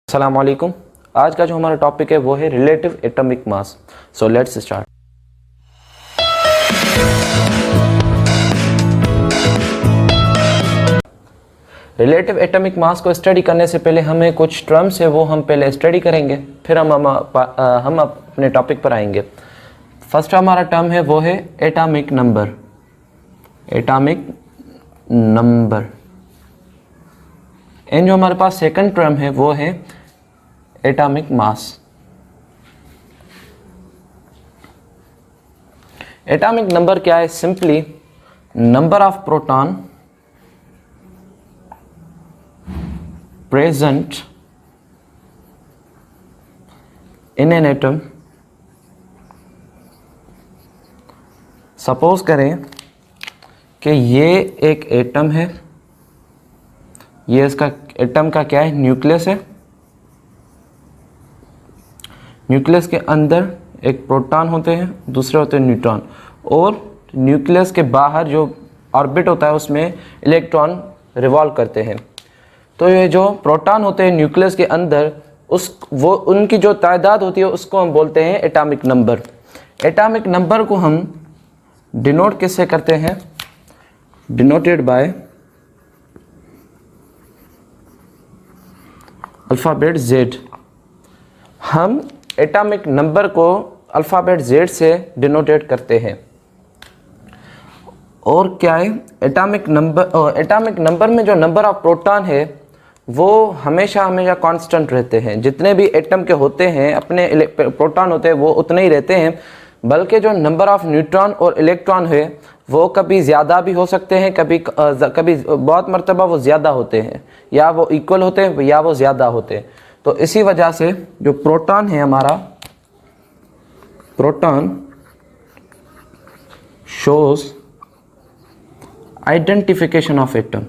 अस्सलाम वालेकुम। आज का जो हमारा टॉपिक है वो है relative atomic mass. So let's start. Relative atomic mass को स्टडी करने से पहले हमें कुछ टर्म्स है वो हम पहले स्टडी करेंगे, फिर हम अपने टॉपिक पर आएंगे। फर्स्ट हमारा टर्म है वो है atomic number. Atomic number. And जो हमारे पास सेकंड टर्म है वो है एटॉमिक मास। एटॉमिक नंबर क्या है? Simply number of proton present in an atom. Suppose करें कि ये एक एटम है, ये इसका एटम का क्या है? न्यूक्लियस है। न्यूक्लियस के अंदर एक प्रोटॉन होते हैं, दूसरे होते हैं न्यूट्रॉन, और न्यूक्लियस के बाहर जो ऑर्बिट होता है उसमें इलेक्ट्रॉन रिवॉल्व करते हैं। तो ये जो प्रोटॉन होते हैं न्यूक्लियस के अंदर, वो उनकी जो तादाद होती है उसको हम बोलते हैं एटॉमिक नंबर। एटॉमिक नंबर को हम डिनोट किससे करते हैं? Denoted by alphabet Z। हम एटॉमिक नंबर को अल्फ़ाबेट Z से डिनोटेट करते हैं। और क्या है एटॉमिक नंबर में जो नंबर ऑफ प्रोटॉन है वो हमेशा कांस्टेंट रहते हैं। जितने भी एटम के होते हैं अपने प्रोटॉन होते हैं वो उतने ही रहते हैं, बल्कि जो नंबर ऑफ न्यूट्रॉन और इलेक्ट्रॉन है वो कभी ज़्यादा भी हो सकते हैं, कभी बहुत मरतबा वो ज़्यादा होते हैं, या वो इक्वल होते हैं या वो ज़्यादा होते हैं। तो इसी वजह से जो प्रोटॉन है हमारा, proton shows identification of atom.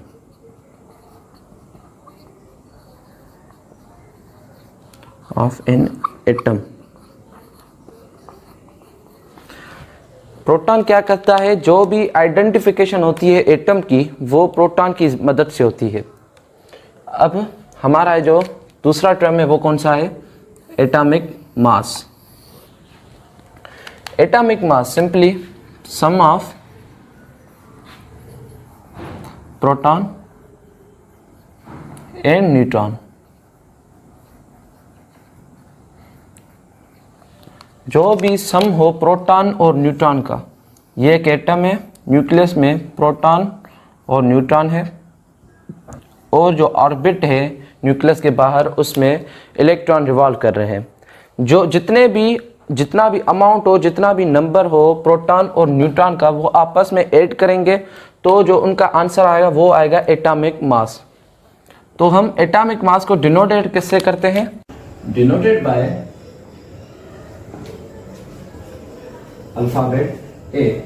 Of an atom. Proton क्या करता है? जो भी आइडेंटिफिकेशन होती है एटम की वो प्रोटॉन की मदद से होती है। अब हमारा जो दूसरा टर्म है वो कौन सा है? Atomic mass. Atomic mass simply some of proton and neutron. जो भी सम हो प्रोटॉन और न्यूट्रॉन का, ये एक एटम है, न्यूक्लियस में प्रोटॉन और न्यूट्रॉन है, और जो ऑर्बिट है न्यूक्लियस के बाहर उसमें इलेक्ट्रॉन रिवॉल्व कर रहे हैं। जो जितना भी अमाउंट हो, जितना भी नंबर हो प्रोटॉन और न्यूट्रॉन का, वो आपस में ऐड करेंगे तो जो उनका आंसर आएगा वो आएगा एटॉमिक मास। तो हम एटॉमिक मास को डिनोटेट किससे करते हैं? डिनोटेड बाय अल्फाबेट ए।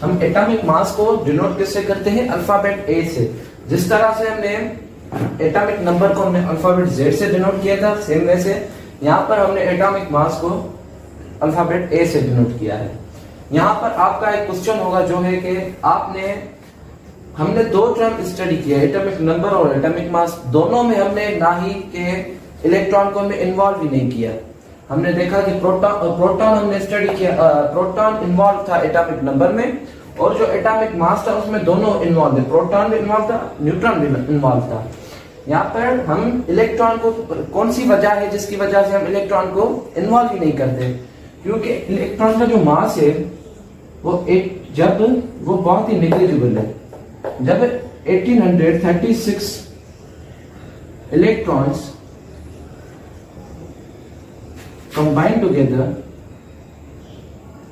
हम एटॉमिक मास को डिनोट किससे करते हैं? अल्फाबेट ए से। जिस तरह से हमने एटॉमिक नंबर को हमने अल्फाबेट Z से डिनोट किया था, सेम वे से यहाँ पर हमने एटॉमिक मास को अल्फाबेट A से डिनोट किया है। यहाँ पर आपका एक क्वेश्चन होगा जो है कि हमने दो टर्म स्टडी किया, एटॉमिक नंबर और एटॉमिक मास। दोनों में हमने ना ही के इलेक्ट्रॉन को हमने इन्वॉल्व ही नहीं किया। हमने देखा कि प्रोटॉन हमने स्टडी किया, प्रोटॉन इन्वॉल्व था एटॉमिक नंबर में, और जो एटॉमिक मास था उसमें दोनों इन्वॉल्व थे, प्रोटॉन भी इन्वॉल्व था, न्यूट्रॉन भी इन्वॉल्व था। यहाँ पर हम इलेक्ट्रॉन को, कौन सी वजह है जिसकी वजह से हम इलेक्ट्रॉन को इन्वॉल्व ही नहीं करते? क्योंकि इलेक्ट्रॉन का जो मास है वो बहुत ही नेग्लिजिबल है। जब 1836 इलेक्ट्रॉन्स कंबाइन टुगेदर,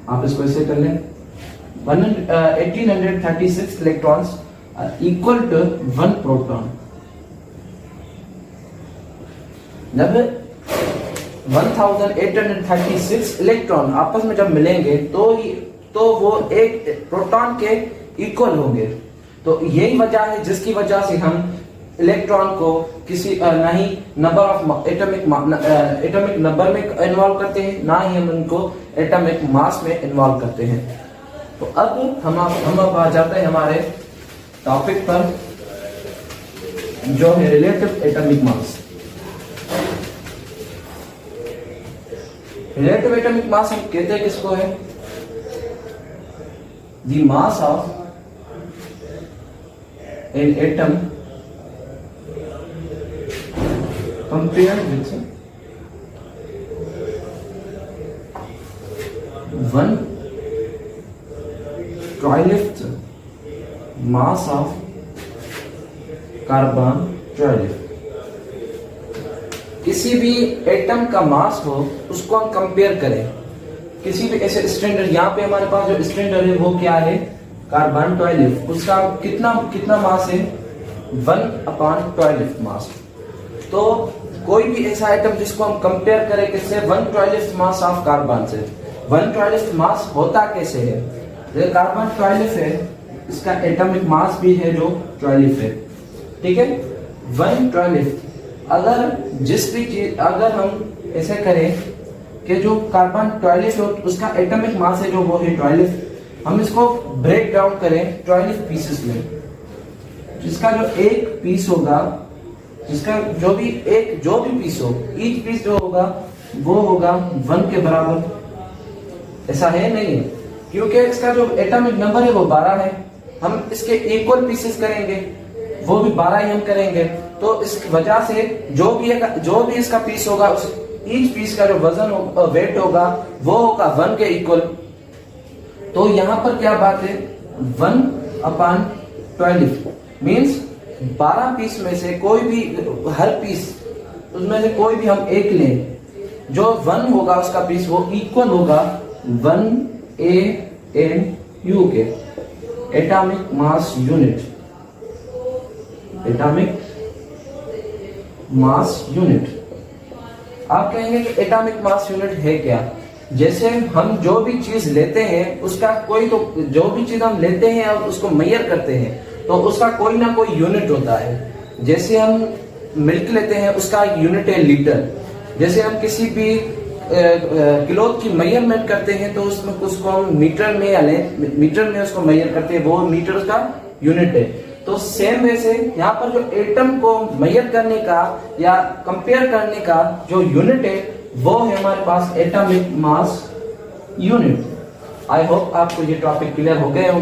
आप इसको ऐसे कर लें, 1836 इलेक्ट्रॉन्स इक्वल टू 1 प्रोटॉन। जब 1836 इलेक्ट्रॉन आपस में जब मिलेंगे तो वो एक प्रोटॉन के इक्वल होंगे। तो यही वजह है जिसकी वजह से हम इलेक्ट्रॉन को किसी ना ही नंबर ऑफ एटॉमिक नंबर में इन्वॉल्व करते हैं, ना ही हम उनको एटॉमिक मास में इन्वॉल्व करते हैं। तो अब हम आ जाते हैं हमारे टॉपिक पर, जो है relative atomic mass. Relative atomic mass हम कहते हैं किसको है? The mass of an atom compared with 1 12th mass of carbon 12। किसी भी एटम का मास हो उसको हम कंपेयर करें किसी भी ऐसे स्टैंडर्ड, यहाँ पे हमारे पास जो स्टैंडर्ड है वो क्या है? कार्बन 12, उसका कितना कितना मास है? 1/12 मास। तो कोई भी ऐसा आइटम जिसको हम कंपेयर करें किससे? 1/12 मास ऑफ कार्बन से। 1/12 मास होता कैसे है? जैसे कार्बन 12 है, इसका एटॉमिक मास भी है जो 12 है, ठीक है। 1/12 अगर जिस भी चीज अगर हम ऐसे करें कि जो कार्बन 12 है उसका एटॉमिक मास है जो वो है 12, हम इसको ब्रेक डाउन करें 12 पीसेस में, जिसका जो एक पीस होगा, जिसका जो भी पीस हो, ईच पीस जो होगा वो होगा 1 के बराबर। ऐसा है नहीं है, क्योंकि इसका जो एटॉमिक नंबर है वो 12 है। हम इसके इक्वल पीसेस करेंगे वो भी 12 ही हम करेंगे। तो इस वजह से जो भी इसका पीस होगा उस ईच पीस का जो वजन वेट होगा वो होगा 1 के इक्वल। तो यहाँ पर क्या बात है? 1/12 मींस 12 पीस में से कोई भी हर पीस उसमें से कोई भी हम एक लें, जो 1 होगा उसका पीस वो इक्वल होगा 1 AMU के, atomic mass unit. Atomic mass unit. आप कहेंगे कि एटॉमिक मास यूनिट है क्या? जैसे हम जो भी चीज लेते हैं उसका कोई तो जो भी चीज हम लेते हैं और उसको मेजर करते हैं तो उसका कोई ना कोई यूनिट होता है। जैसे हम मिल्क लेते हैं उसका यूनिट है लीटर। जैसे हम किसी भी क्लॉथ की मेजरमेंट करते हैं तो उसमें उसको हम मीटर में या मीटर में उसको मेजर करते हैं, वो मीटर का यूनिट है। तो सेम वैसे यहाँ पर जो एटम को मेजर करने का या कंपेयर करने का जो यूनिट है वो है हमारे पास atomic mass unit. I hope आपको ये टॉपिक क्लियर हो गए होंगे।